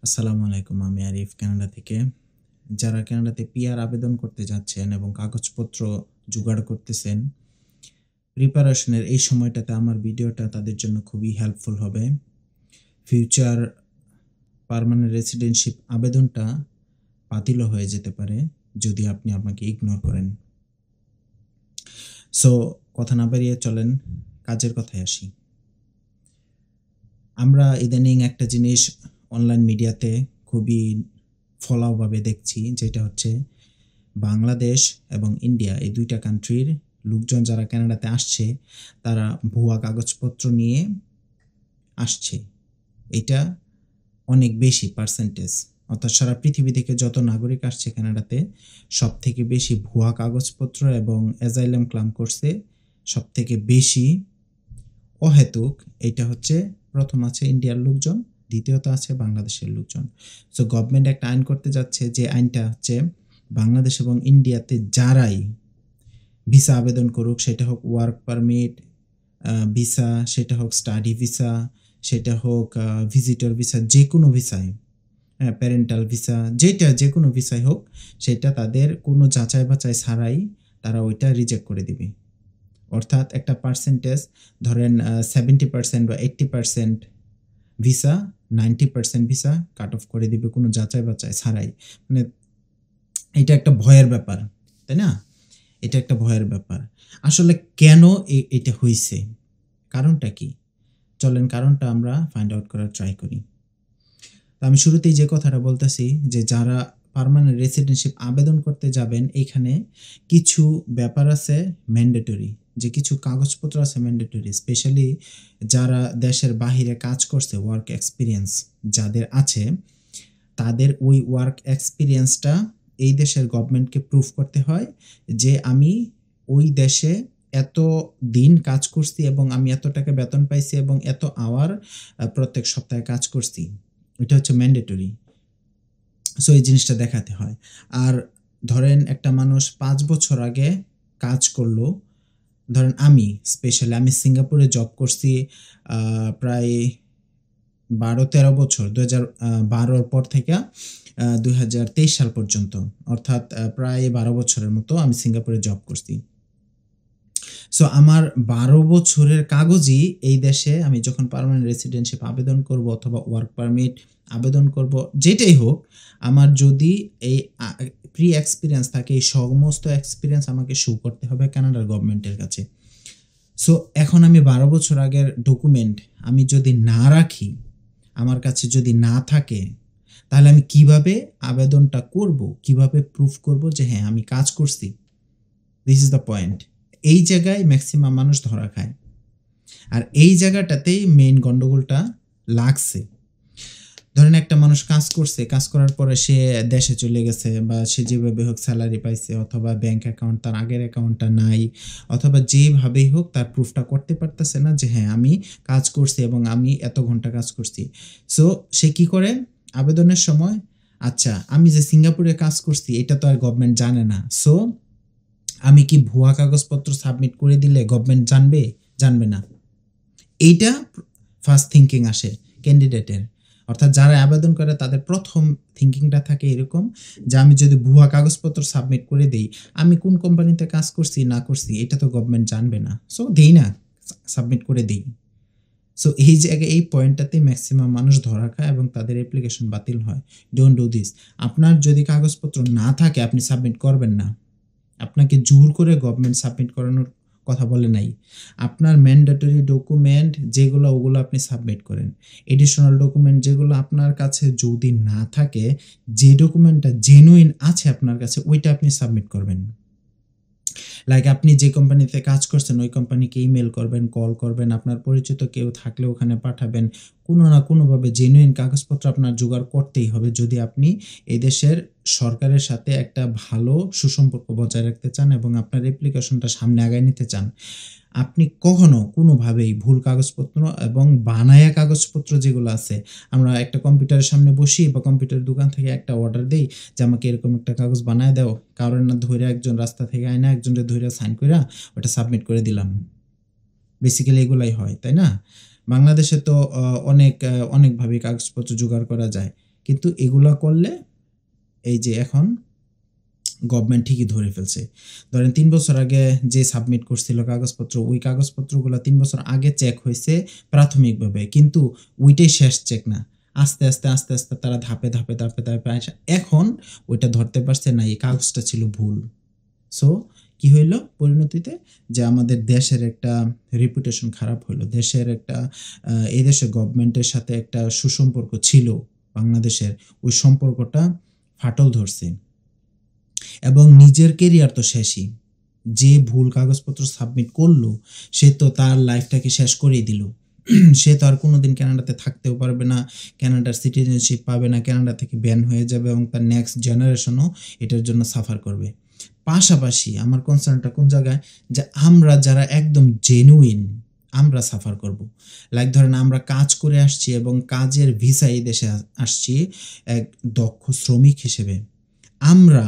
আসসালামু আলাইকুম। আমি আরিফ কানাডা থেকে। যারা কানাডাতে পিআর আবেদন করতে যাচ্ছেন এবং কাগজপত্র জোগাড় করতেছেন, প্রিপারেশনের এই সময়টাতে আমার ভিডিওটা তাদের জন্য খুবই হেল্পফুল হবে। ফিউচার পার্মানেন্ট রেসিডেন্টশিপ আবেদনটা বাতিলও হয়ে যেতে পারে যদি আপনি আমাকে ইগনোর করেন। সো কথা না বাড়িয়ে চলেন কাজের কথায় আসি। আমরা ইদানিং একটা জিনিস অনলাইন মিডিয়াতে খুবই ফলাওভাবে দেখছি, যেটা হচ্ছে বাংলাদেশ এবং ইন্ডিয়া এই ২ টা কান্ট্রির লোকজন যারা কানাডাতে আসছে তারা ভুয়া কাগজপত্র নিয়ে আসছে। এটা অনেক বেশি পার্সেন্টেজ, অর্থাৎ সারা পৃথিবী থেকে যত নাগরিক আসছে কানাডাতে সবথেকে বেশি ভুয়া কাগজপত্র এবং অ্যাজাইলাম ক্লেম করছে সবথেকে বেশি অহেতুক। এটা হচ্ছে প্রথম আছে ইন্ডিয়ার লোকজন, দ্বিতীয়ত আছে বাংলাদেশের লোকজন। সো গভর্নমেন্ট একটা আইন করতে যাচ্ছে, যে আইনটা হচ্ছে বাংলাদেশ এবং ইন্ডিয়াতে যারাই ভিসা আবেদন করুক, সেটা হোক ওয়ার্ক পারমিট ভিসা, সেটা হোক স্টাডি ভিসা, সেটা হোক ভিজিটর ভিসা, যে কোনো ভিসায়, হ্যাঁ প্যারেন্টাল ভিসা, যে কোনো ভিসাই হোক, সেটা তাদের কোনো যাচাই বাছাই ছাড়াই তারা ওইটা রিজেক্ট করে দিবে। অর্থাৎ একটা পার্সেন্টেজ ধরেন 70% বা 80% ভিসা, 90% ভিসা কাট অফ করে দিবে কোনো যাচাই বাছাই ছাড়াই। মানে এটা একটা ভয়ের ব্যাপার, তাই না? এটা একটা ভয়ের ব্যাপার। আসলে কেন এটা হইছে? কারণটা কি? চলেন কারণটা আমরা ফাইন্ড আউট করার ট্রাই করি। তো আমি শুরুতেই যে কথাটা বলতেছি, যে যারা পার্মানেন্ট রেসিডেন্টশিপ আবেদন করতে যাবেন, এইখানে কিছু ব্যাপার আছে ম্যান্ডেটরি, যে কিছু কাগজপত্র আছে ম্যান্ডেটরি। স্পেশালি যারা দেশের বাহিরে কাজ করছে, ওয়ার্ক এক্সপিরিয়েন্স যাদের আছে, তাদের ওই ওয়ার্ক এক্সপিরিয়েন্সটা এই দেশের গভর্নমেন্টকে প্রুফ করতে হয় যে আমি ওই দেশে এত দিন কাজ করছি এবং আমি এত টাকা বেতন পাইছি এবং এত আওয়ার প্রত্যেক সপ্তাহে কাজ করছি। এটা হচ্ছে ম্যান্ডেটরি। সো এই জিনিসটা দেখাতে হয়। আর ধরেন একটা মানুষ ৫ বছর আগে কাজ করলো, ধরেন আমি সিঙ্গাপুরে জব করছি প্রায় ১২-১৩ বছর, ২০১২ পর থেকে ২০২৩ সাল পর্যন্ত, অর্থাৎ প্রায় ১২ বছরের মতো আমি সিঙ্গাপুরে জব করছি। সো আমার ১২ বছরের কাগজই এই দেশে আমি যখন পার্মানেন্ট রেসিডেন্টশিপ আবেদন করব অথবা ওয়ার্ক পারমিট আবেদন করব, যেটাই হোক, আমার যদি এই প্রি এক্সপিরিয়েন্স থাকে, এই সমস্ত এক্সপিরিয়েন্স আমাকে শো করতে হবে কানাডার গভর্নমেন্টের কাছে। সো এখন আমি ১২ বছর আগের ডকুমেন্ট আমি যদি না রাখি, আমার কাছে যদি না থাকে, তাহলে আমি কিভাবে আবেদনটা করব, কিভাবে প্রুফ করব যে হ্যাঁ আমি কাজ করছি? This is the point. এই জায়গায় ম্যাক্সিমাম মানুষ ধরা খায়, আর এই জায়গাটাতেই মেইন গন্ডগোলটা লাগছে। ধরেন একটা মানুষ কাজ করছে, কাজ করার পরে সে দেশে চলে গেছে, বা সে যেভাবে হোক স্যালারি পাইছে, অথবা ব্যাংক অ্যাকাউন্ট তার আগের অ্যাকাউন্টটা নাই, অথবা যেভাবেই হোক তার প্রুফটা করতে পারতেছে না যে হ্যাঁ আমি কাজ করছি এবং আমি এত ঘন্টা কাজ করছি। সো সে কি করে আবেদনের সময়, আচ্ছা আমি যে সিঙ্গাপুরে কাজ করছি এটা তো আর গভর্নমেন্ট জানে না, সো আমি কি ভুয়া কাগজপত্র সাবমিট করে দিলে গভর্নমেন্ট জানবে? জানবে না। এইটা ফার্স্ট থিঙ্কিং আসে ক্যান্ডিডেটের, অর্থাৎ যারা আবেদন করে তাদের প্রথম থিঙ্কিংটা থাকে এরকম, যে আমি যদি ভুয়া কাগজপত্র সাবমিট করে দেই, আমি কোন কোম্পানিতে কাজ করছি না করছি এটা তো গভর্নমেন্ট জানবে না, সো দেই না, সাবমিট করে দেই। সো এই জায়গায় এই পয়েন্টটাতে ম্যাক্সিমাম মানুষ ধরা খায় এবং তাদের অ্যাপ্লিকেশন বাতিল হয়। Don't do this. আপনার যদি কাগজপত্র না থাকে আপনি সাবমিট করবেন না। আপনাকে জোর করে গভর্নমেন্ট সাবমিট করানোর কথা বলে নাই। আপনার ম্যান্ডেটরি ডকুমেন্ট যেগুলো, ওগুলো আপনি সাবমিট করেন। এডিশনাল ডকুমেন্ট যেগুলো আপনার কাছে যদি না থাকে, যে ডকুমেন্টটা জেনুইন আছে আপনার কাছে, ওইটা আপনি সাবমিট করবেন। লাইক আপনি যে কোম্পানিতে কাজ করছেন ওই কোম্পানিকে ইমেল করবেন, কল করবেন, আপনার পরিচিত কেউ থাকলে ওখানে পাঠাবেন। কোনো না কোনোভাবে জেনুইন কাগজপত্র আপনার জোগাড় করতেই হবে যদি আপনি এই দেশের সরকারের সাথে একটা ভালো সুসম্পর্ক বজায় রাখতে চান এবং আপনার অ্যাপ্লিকেশনটা সামনে আগায় নিতে চান। আপনি কখনো কোনোভাবেই ভুল কাগজপত্র এবং বানায়া কাগজপত্র যেগুলো আছে, আমরা একটা কম্পিউটারের সামনে বসি বা কম্পিউটারের দোকান থেকে একটা অর্ডার দেই যে আমাকে এরকম একটা কাগজ বানায় দাও, কারণ না ধইরা একজন রাস্তা থেকে আয় না একজনের ধইরা সাইন কইরা ওটা সাবমিট করে দিলাম। বেসিক্যালি এগুলাই হয়, তাই না? বাংলাদেশে তো অনেকভাবে কাগজপত্র জোগাড় করা যায়। কিন্তু এগুলা করলে এই যে এখন গভর্নমেন্ট ঠিকই ধরে ফেলছে। ধরেন ৩ বছর আগে যে সাবমিট করছিল কাগজপত্র, ওই কাগজপত্রগুলা ৩ বছর আগে চেক হয়েছে প্রাথমিকভাবে, কিন্তু ওইটাই শেষ চেক না। আস্তে আস্তে আস্তে আস্তে তারা ধাপে ধাপে ধাপে ধাপে এখন ওইটা ধরতে পারছে না এই কাগজটা ছিল ভুল। সো কি হইল পরিণতিতে, যে আমাদের দেশের একটা রেপুটেশন খারাপ হইলো, দেশের একটা এই দেশের গভর্নমেন্টের সাথে একটা সুসম্পর্ক ছিল বাংলাদেশের, ওই সম্পর্কটা ফাটল ধরছে। এবং নিজের কেরিয়ার তো শেষই, যে ভুল কাগজপত্র সাবমিট করলো সে তো তার লাইফটাকে শেষ করেই দিল। সে তো আর কোনোদিন কানাডাতে থাকতেও পারবে না, কানাডার সিটিজেনশিপ পাবে না, কানাডা থেকে ব্যান হয়ে যাবে এবং তার নেক্সট জেনারেশনও এটার জন্য সাফার করবে। পাশাপাশি আমার কনসার্নটা কোন জায়গায়, যে আমরা যারা একদম জেনুইন আমরা সাফার করব। লাইক ধরেন আমরা কাজ করে আসছি এবং কাজের ভিসা এই দেশে আসছি এক দক্ষ শ্রমিক হিসেবে। আমরা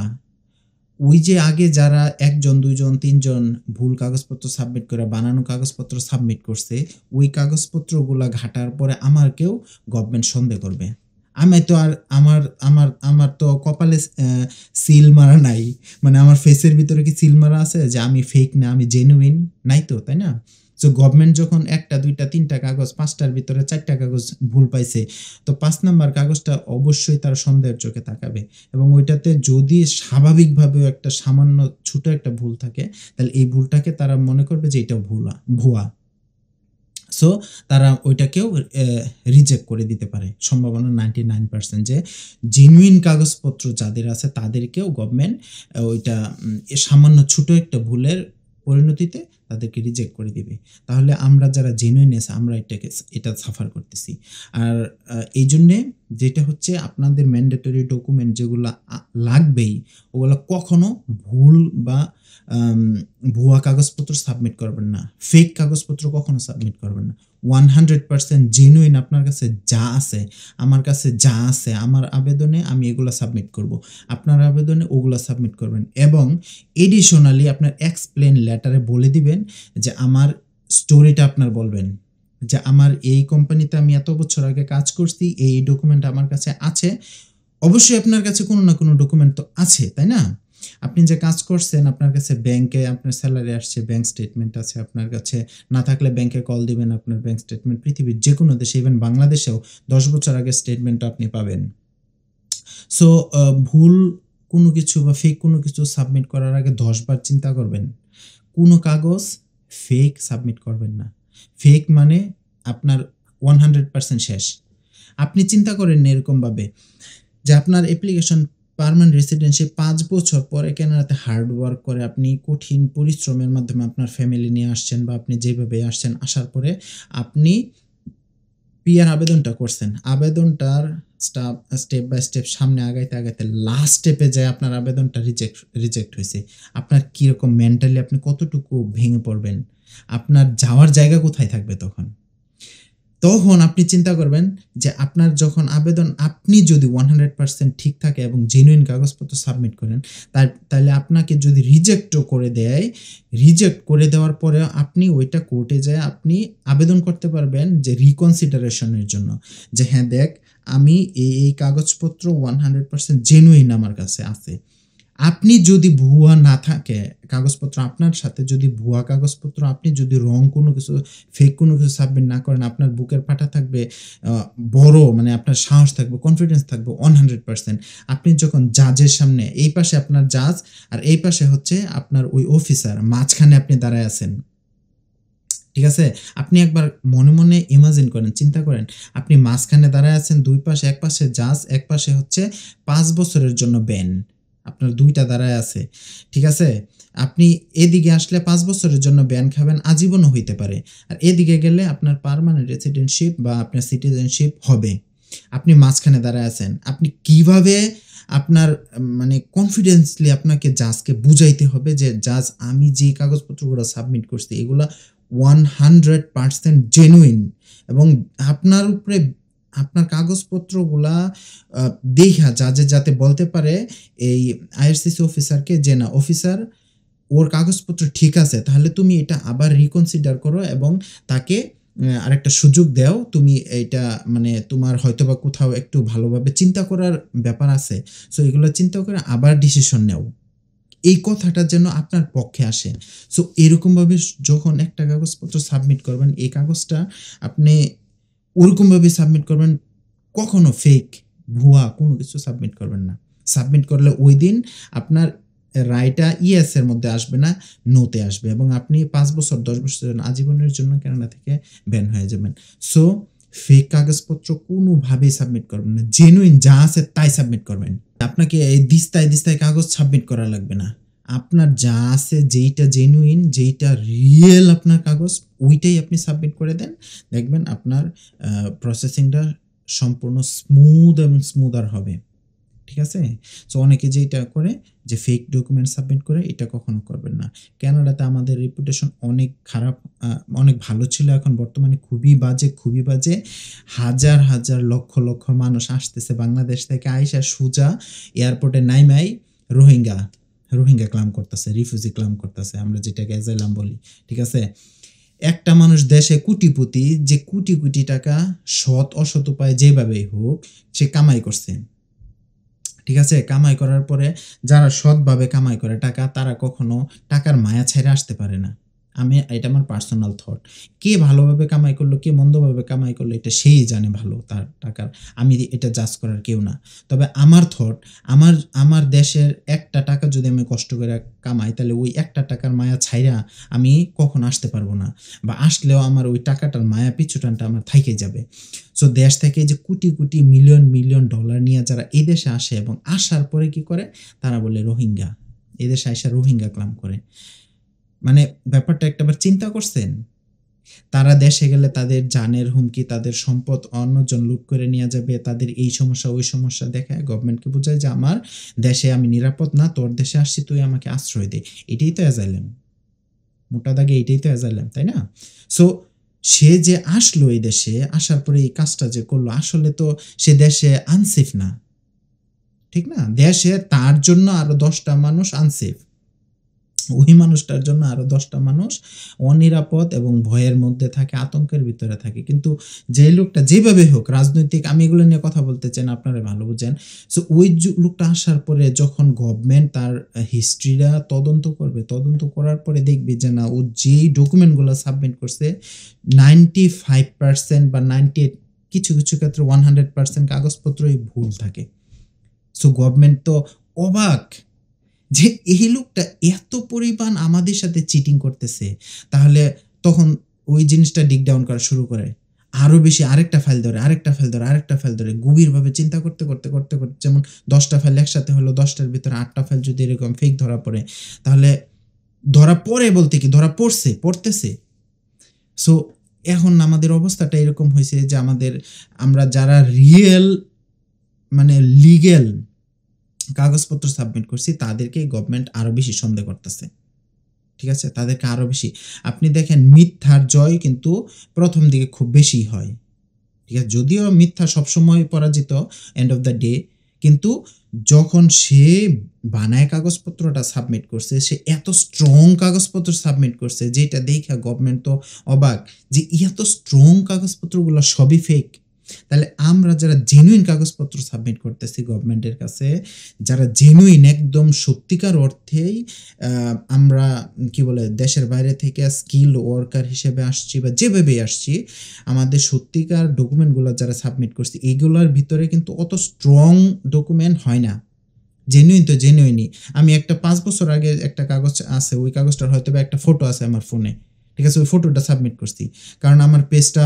ওই যে আগে যারা ১ জন ২ জন ৩ জন ভুল কাগজপত্র সাবমিট করে বানানো কাগজপত্র সাবমিট করছে, ওই কাগজপত্রগুলা ঘাটার পরে আমারকেও গভর্নমেন্ট সন্দেহ করবে। আমি তো আর আমার আমার আমার তো কপালে সিল মারা নাই, মানে আমার ফেসের ভিতরে কি সিল মারা আছে যে আমি ফেক না, আমি জেনুইন? নাই তো, তাই না? সো গভর্নমেন্ট যখন ১টা ২টা ৩টা কাগজ ৫টার ভিতরে ৪টা কাগজ ভুল পাইছে, তো ৫ নাম্বার কাগজটা অবশ্যই তার সন্দেহের চোখে তাকাবে এবং ওইটাতে যদি স্বাভাবিকভাবেও একটা সামান্য ছোট একটা ভুল থাকে, তাহলে এই ভুলটাকে তারা মনে করবে যে এটা ভুয়া। সো তারা ওইটাকেও রিজেক্ট করে দিতে পারে। সম্ভাবনা 99% যে জেনুইন কাগজপত্র যাদের আছে তাদেরকেও গভর্নমেন্ট ওইটা সামান্য ছোট একটা ভুলের পরিণতিতে তাদেরকে রিজেক্ট করে দিবে। তাহলে আমরা যারা জেনুইন আছে আমরা এটা সাফার করতেছি। আর এই জন্যে যেটা হচ্ছে আপনাদের ম্যান্ডেটরি ডকুমেন্ট যেগুলো লাগবেই, ওগুলো কখনো ভুল বা ভুয়া কাগজপত্র সাবমিট করবেন না, ফেক কাগজপত্র কখনো সাবমিট করবেন না। 100% জেনুইন আপনার কাছে যা আছে, আমার কাছে যা আছে, আমার আবেদনে আমি এগুলো সাবমিট করব, আপনার আবেদনে ওগুলো সাবমিট করবেন এবং এডিশনালি আপনার এক্সপ্লেন লেটারে বলে দিবেন যে আমার স্টোরিটা আপনার বলবেন যে আমার এই কোম্পানিতে আমি এত বছর আগে কাজ করছি, এই ডকুমেন্ট আমার কাছে আছে। অবশ্যই আপনার কাছে কোনো না কোনো ডকুমেন্ট তো আছে, তাই না? আপনি যে কাজ করছেন, আপনার কাছে ব্যাংকে আপনার স্যালারি আসছে, ব্যাংক স্টেটমেন্ট আছে আপনার কাছে, না থাকলে ব্যাংকে কল দিবেন, আপনার ব্যাংক স্টেটমেন্ট পৃথিবীর যে কোনো দেশে, ইভেন বাংলাদেশেও 10 বছর আগে স্টেটমেন্টটা আপনি পাবেন। সো ভুল কোনো কিছু বা ফেক কোনো কিছু সাবমিট করার আগে 10 বার চিন্তা করবেন। কোনো কাগজ ফেক সাবমিট করবেন না। ফেক মানে আপনার 100% শেষ। আপনি চিন্তা করেন না এরকমভাবে যে আপনার অ্যাপ্লিকেশন পার্মানেন্ট রেসিডেন্সি 5 বছর পরে কানাডাতে হার্ড ওয়ার্ক করে আপনি কঠিন পরিশ্রমের মাধ্যমে আপনার ফ্যামিলি নিয়ে আসছেন বা আপনি যেভাবে আসছেন, আসার পরে আপনি পিআর আবেদনটা করছেন। আবেদনটার স্টেপ বাই স্টেপ সামনে আগাইতে আগাইতে লাস্ট স্টেপে যায় আপনার আবেদনটা রিজেক্ট হয়েছে। আপনার কীরকম মেন্টালি আপনি কতটুকু ভেঙে পড়বেন? আপনার যাওয়ার জায়গা কোথায় থাকবে তখন? তখন আপনি চিন্তা করবেন যে আপনার যখন আবেদন আপনি যদি 100% ঠিক থাকে এবং জেনুইন কাগজপত্র সাবমিট করেন, তাহলে আপনাকে যদি রিজেক্টও করে দেয়, রিজেক্ট করে দেওয়ার পরে আপনি ওইটা কোর্টে যেয়ে আপনি আবেদন করতে পারবেন যে রিকনসিডারেশনের জন্য, যে হ্যাঁ দেখ আমি এই কাগজপত্র 100% জেনুইন আমার কাছে আছে। আপনি যদি ভুয়া না থাকে কাগজপত্র, আপনার সাথে যদি ভুয়া কাগজপত্র, আপনি যদি রং কোনো কিছু ফেক কোনো কিছু সাবমিট না করেন, আপনার বুকের পাটা থাকবে বড়, মানে আপনার সাহস থাকবে, কনফিডেন্স থাকবে 100%। আপনি যখন জাজের সামনে, এই পাশে আপনার জাজ আর এই পাশে হচ্ছে আপনার ওই অফিসার, মাঝখানে আপনি দাঁড়ায় আছেন, ঠিক আছে? আপনি একবার মনে মনে ইমাজিন করেন, চিন্তা করেন আপনি মাঝখানে দাঁড়ায় আছেন, দুই পাশে, এক পাশে জাজ, এক পাশে হচ্ছে 5 বছরের জন্য ব্যান, আপনার দুইটা দাঁড়ায় আছে, ঠিক আছে? আপনি এদিকে আসলে 5 বছরের জন্য ব্যান খাবেন, আজীবনও হইতে পারে। আর এদিকে গেলে আপনার পার্মানেন্ট রেসিডেন্টশিপ বা আপনার সিটিজেনশিপ হবে। আপনি মাঝখানে দাঁড়ায় আছেন, আপনি কিভাবে আপনার মানে কনফিডেন্সলি আপনাকে জাজকে বুঝাইতে হবে যে জাজ আমি যে কাগজপত্রগুলো সাবমিট করছি এগুলা 100% জেনুইন এবং আপনার উপরে আপনার কাগজপত্রগুলা দেখা জাজে যাতে বলতে পারে এই আইআরসিসি অফিসারকে যে না অফিসার ওর কাগজপত্র ঠিক আছে, তাহলে তুমি এটা আবার রিকনসিডার করো এবং তাকে আরেকটা সুযোগ দাও, তুমি এইটা মানে তোমার হয়তোবা কোথাও একটু ভালোভাবে চিন্তা করার ব্যাপার আছে, সো এগুলো চিন্তা করে আবার ডিসিশন নেও, এই কথাটা যেন আপনার পক্ষে আসে। সো এরকমভাবে যখন একটা কাগজপত্র সাবমিট করবেন, এই কাগজটা আপনি ওরকমভাবে সাবমিট করবেন, কখনো ফেক ভুয়া কোনো কিছু সাবমিট করবেন না। সাবমিট করলে ওই দিন আপনার রায়টা ইয়েস এর মধ্যে আসবে না, নোতে আসবে, এবং আপনি 5 বছর 10 বছর আজীবনের জন্য কানাডা থেকে ব্যান হয়ে যাবেন। সো ফেক কাগজপত্র কোনোভাবেই সাবমিট করবেন না, জেনুইন যা আছে তাই সাবমিট করবেন। আপনাকে এই দিস্তায় দিস্তায় কাগজ সাবমিট করা লাগবে না, আপনার যা আছে যেইটা জেনুইন, যেইটা রিয়েল আপনার কাগজ, ওইটাই আপনি সাবমিট করে দেন, দেখবেন আপনার প্রসেসিংটা সম্পূর্ণ স্মুথ এবং স্মুদার হবে। ঠিক আছে? সো অনেকে যেটা করে যে ফেক ডকুমেন্ট সাবমিট করে, এটা কখনো করবেন না। কানাডাতে আমাদের রেপুটেশন অনেক খারাপ, অনেক ভালো ছিল, এখন বর্তমানে খুবই বাজে, খুবই বাজে। হাজার হাজার লক্ষ লক্ষ মানুষ আসতেছে বাংলাদেশ থেকে, আইসা সোজা এয়ারপোর্টে নাইমাই রোহিঙ্গা ক্লাম করতেছে, রিফিউজি ক্লাম করতেছে, আমরা যেটাকে অ্যাজাইলাম বলি। ঠিক আছে? একটা মানুষ দেশে কোটিপতি, যে কোটি কোটি টাকা সৎ অসৎ উপায়ে যেভাবেই হোক সে কামাই করছে। ঠিক আছে? কামাই করার পরে যারা সৎভাবে কামাই করে টাকা, তারা কখনো টাকার মায়া ছেড়ে আসতে পারে না। এটা আমার পার্সোনাল থট। কে ভালোভাবে কামাই করলো, কে মন্দভাবে কামাই করলো, এটা সেই জানে ভালো তার টাকার। আমি এটা জাজ করার কেউ না। তবে আমার থট, আমার দেশের একটা টাকা যদি আমি কষ্ট করে কামাই, তাহলে ওই একটা টাকার মায়া ছাইরা আমি কখনো আসতে পারবো না, বা আসলেও আমার ওই টাকাটার মায়া পিছুটানটা আমার থাইকে যাবে। সো দেশ থেকে যে crore crore million million dollar নিয়ে যারা এই দেশে আসে, এবং আসার পরে কি করে, তারা বলে রোহিঙ্গা, এই দেশে আইসা রোহিঙ্গা ক্লাম করে। মানে ব্যাপারটা একটাবার চিন্তা করছেন? তারা দেশে গেলে তাদের জানের হুমকি, তাদের সম্পদ অন্যজন লুট করে নিয়ে যাবে, তাদের এই সমস্যা ওই সমস্যা দেখায় গভর্নমেন্টকে বোঝায় যে আমার দেশে আমি নিরাপদ না, তোর দেশে আসছি, তুই আমাকে আশ্রয় দে। এটাই তো অ্যাজাইলাম, মোটা দাগে এটাই তো অ্যাজাইলাম, তাই না? সো সে যে আসলো এই দেশে, আসার পরে এই কাজটা যে করলো, আসলে তো সে দেশে আনসেফ না, ঠিক না? দেশে তার জন্য আরো 10টা মানুষ আনসেফ, ওই মানুষটার জন্য আরো 10টা মানুষ অনিরাপদ এবং ভয়ের মধ্যে থাকে, আতঙ্কের ভিতরে থাকে। কিন্তু যে লোকটা যেভাবে হোক রাজনৈতিক, আমি এগুলো নিয়ে কথা বলতে চাই না, আপনারা ভালো বুঝেন। সো ওই লোকটা আসার পরে যখন গভর্নমেন্ট তার হিস্ট্রিটা তদন্ত করবে, তদন্ত করার পরে দেখবে যে না, ও যেই ডকুমেন্টগুলো সাবমিট করছে 95% বা 98, কিছু কিছু ক্ষেত্রে 100% কাগজপত্রই ভুল থাকে। সো গভর্নমেন্ট তো অবাক যে এই লোকটা এত পরিমাণ আমাদের সাথে চিটিং করতেছে। তাহলে তখন ওই জিনিসটা ডিগ ডাউন করা শুরু করে, আরো বেশি আরেকটা ফাইল ধরে, আরেকটা ফাইল ধরে, আরেকটা ফাইল ধরে, গভীরভাবে চিন্তা করতে করতে করতে করতে, যেমন 10টা ফাইল একসাথে হলো, 10টার ভিতরে 8টা ফাইল যদি এরকম ফেক ধরা পড়ে, তাহলে ধরা পড়ে বলতে কি, ধরা পড়তেছে। সো এখন আমাদের অবস্থাটা এরকম হয়েছে যে আমরা যারা রিয়েল মানে লিগ্যাল কাগজপত্র সাবমিট করছি, তাদেরকে গভর্নমেন্ট আরো বেশি সন্দেহ করতেছে। ঠিক আছে? তাদেরকে আরো বেশি, আপনি দেখেন মিথ্যার জয় কিন্তু প্রথম দিকে খুব বেশি হয়। ঠিক আছে? যদিও মিথ্যা সবসময় পরাজিত এন্ড অফ দ্য ডে, কিন্তু যখন সে বানায় কাগজপত্রটা সাবমিট করছে, সে এত স্ট্রং কাগজপত্র সাবমিট করছে, যেটা দেখা গভর্নমেন্ট তো অবাক যে এত স্ট্রং কাগজপত্রগুলো সবই ফেক। তাহলে আমরা যারা জেনুইন কাগজপত্র সাবমিট করতেছি গভর্নমেন্টের কাছে, যারা জেনুইন একদম সত্যিকার অর্থেই আমরা কি বলে দেশের বাইরে থেকে স্কিল ওয়ার্কার হিসেবে আসছি বা যেভাবেই আসছি, আমাদের সত্যিকার ডকুমেন্টগুলো যারা সাবমিট করছি, এইগুলোর ভিতরে কিন্তু অত স্ট্রং ডকুমেন্ট হয় না। জেনুইন তো জেনুইনই। আমি একটা 5 বছর আগে একটা কাগজ আছে, ওই কাগজটার হয়তো বা একটা ফটো আছে আমার ফোনে। ঠিক আছে? ওই ফটোটা সাবমিট করছি, কারণ আমার পেজটা,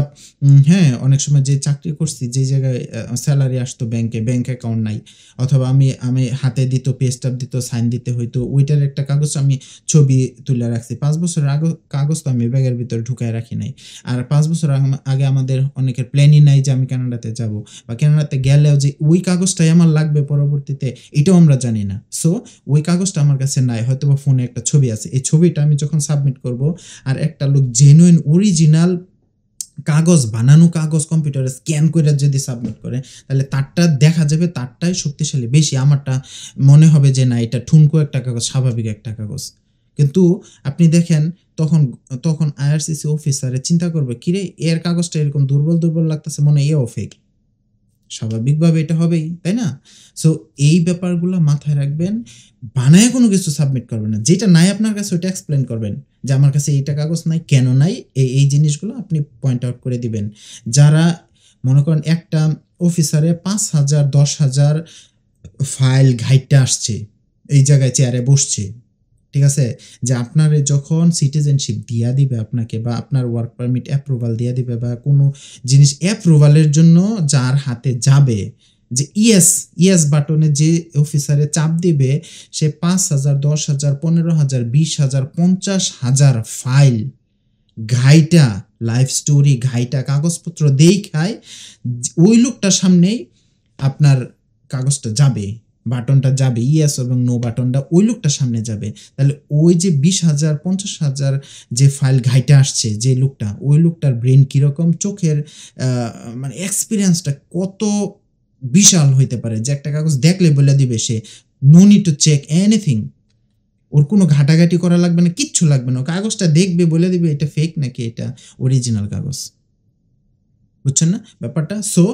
হ্যাঁ, অনেক সময় যে চাকরি করছি, যে জায়গায় স্যালারি আসতো ব্যাংক অ্যাকাউন্ট নাই, অথবা আমি হাতে দিত, পেজটা দিত, সাইন দিতে হইতো, ওইটার একটা কাগজ আমি ছবি তুলে রাখছি। 5 বছরের আগে কাগজ তো আমি ব্যাগের ভিতরে ঢুকায় রাখি নাই। আর 5 বছর আগে আমাদের অনেকের প্ল্যানই নাই যে আমি কানাডাতে যাব, বা কানাডাতে গেলেও যে ওই কাগজটাই আমার লাগবে পরবর্তীতে, এটাও আমরা জানি না। সো ওই কাগজটা আমার কাছে নাই, হয়তো বা ফোনে একটা ছবি আছে। এই ছবিটা আমি যখন সাবমিট করব, আর একটা লোক জেনুইন অরিজিনাল কাগজ, বানানো কাগজ কম্পিউটারে স্ক্যান করে যদি সাবমিট করে, তাহলে তারটা দেখা যাবে, তারটাই শক্তিশালী বেশি। আমারটা মনে হবে যে না, এটা ঠুনকো একটা কাগজ, স্বাভাবিক একটা কাগজ। কিন্তু আপনি দেখেন তখন তখন আইআরসিসি অফিসারে চিন্তা করবে, কিরে এর কাগজটা এরকম দুর্বল লাগতেছে, মনে হয় এও ফেক। স্বাভাবিকভাবে এটা হবেই, তাই না? সো এই ব্যাপারগুলো মাথায় রাখবেন। বানায় কোনো কিছু সাবমিট করবেন না। যেটা নাই আপনার কাছে ওইটা এক্সপ্লেইন করবেন যে আমার কাছে এইটা কাগজ নাই, কেন নাই, এই জিনিসগুলো আপনি পয়েন্ট আউট করে দিবেন। যারা মনে করেন একটা অফিসারে ৫,০০০ ১০,০০০ ফাইল ঘাইট্টা আসছে, এই জায়গায় চেয়ারে বসছে, ঠিক আছে? যে আপনার যখন সিটিজেনশিপ দিয়া দিবে আপনাকে, বা আপনার ওয়ার্ক পারমিট অ্যাপ্রুভাল দিয়া দিবে, বা কোনো জিনিস অ্যাপ্রুভালের জন্য যার হাতে যাবে, যে ইয়েস বাটনে যে অফিসারে চাপ দিবে, সে ৫,০০০ ১০,০০০ ১৫,০০০ ২০,০০০ ৫০,০০০ ফাইল ঘাইটা, লাইফ স্টোরি ঘাইটা, কাগজপত্র দেখায় ওই লোকটার সামনেই আপনার কাগজটা যাবে, বাটনটা যাবে, ইয়েস এবং নো বাটনটা ওই লোকটার সামনে যাবে। তাহলে ওই যে ২০,০০০ ৫০,০০০ যে ফাইল ঘাইটা আসছে যে লোকটা, ওই লোকটার ব্রেন কীরকম, চোখের মানে এক্সপিরিয়েন্সটা কত বিশাল হইতে পারে, যে একটা কাগজ দেখলে বলে দিবে সে, no need to check anything, ওর কোনো ঘাটাঘাটি করা লাগবে না, কিচ্ছু লাগবে না, কাগজটা দেখবে বলে দিবে এটা ফেক নাকি এটা অরিজিনাল কাগজ। বুঝছেন না ব্যাপারটা? সো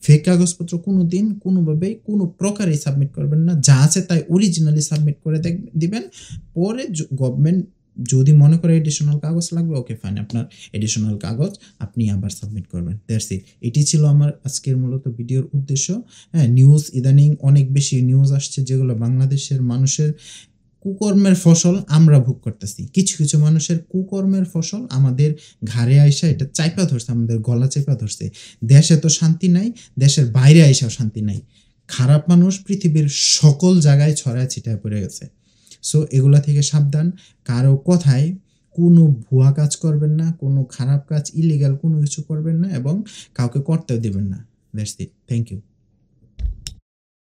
ফেক কাগজপত্র কোনোদিন কোনোভাবেই কোনো প্রকারেই সাবমিট করবেন না। যা আছে তাই অরিজিনালি সাবমিট করে দিবেন। পরে গভর্নমেন্ট যদি মনে করে এডিশনাল কাগজ লাগবে, ওকে ফাইন, আপনার এডিশনাল কাগজ আপনি আবার সাবমিট করবেন। That's it. এটি ছিল আমার আজকের মূলত ভিডিওর উদ্দেশ্য। হ্যাঁ, নিউজ ইদানিং অনেক বেশি নিউজ আসছে যেগুলো বাংলাদেশের মানুষের কুকর্মের ফসল আমরা ভোগ করতেছি। কিছু কিছু মানুষের কুকর্মের ফসল আমাদের ঘাড়ে আইসা এটা চাইপা ধরছে, আমাদের গলা চেপা ধরছে। দেশে তো শান্তি নাই, দেশের বাইরে আইসাও শান্তি নাই। খারাপ মানুষ পৃথিবীর সকল জায়গায় ছড়ায় ছিটায় পড়ে গেছে। সো এগুলা থেকে সাবধান। কারো কথায় কোনো ভুয়া কাজ করবেন না, কোনো খারাপ কাজ, ইলিগাল কোনো কিছু করবেন না, এবং কাউকে করতেও দিবেন না। That's it. Thank you.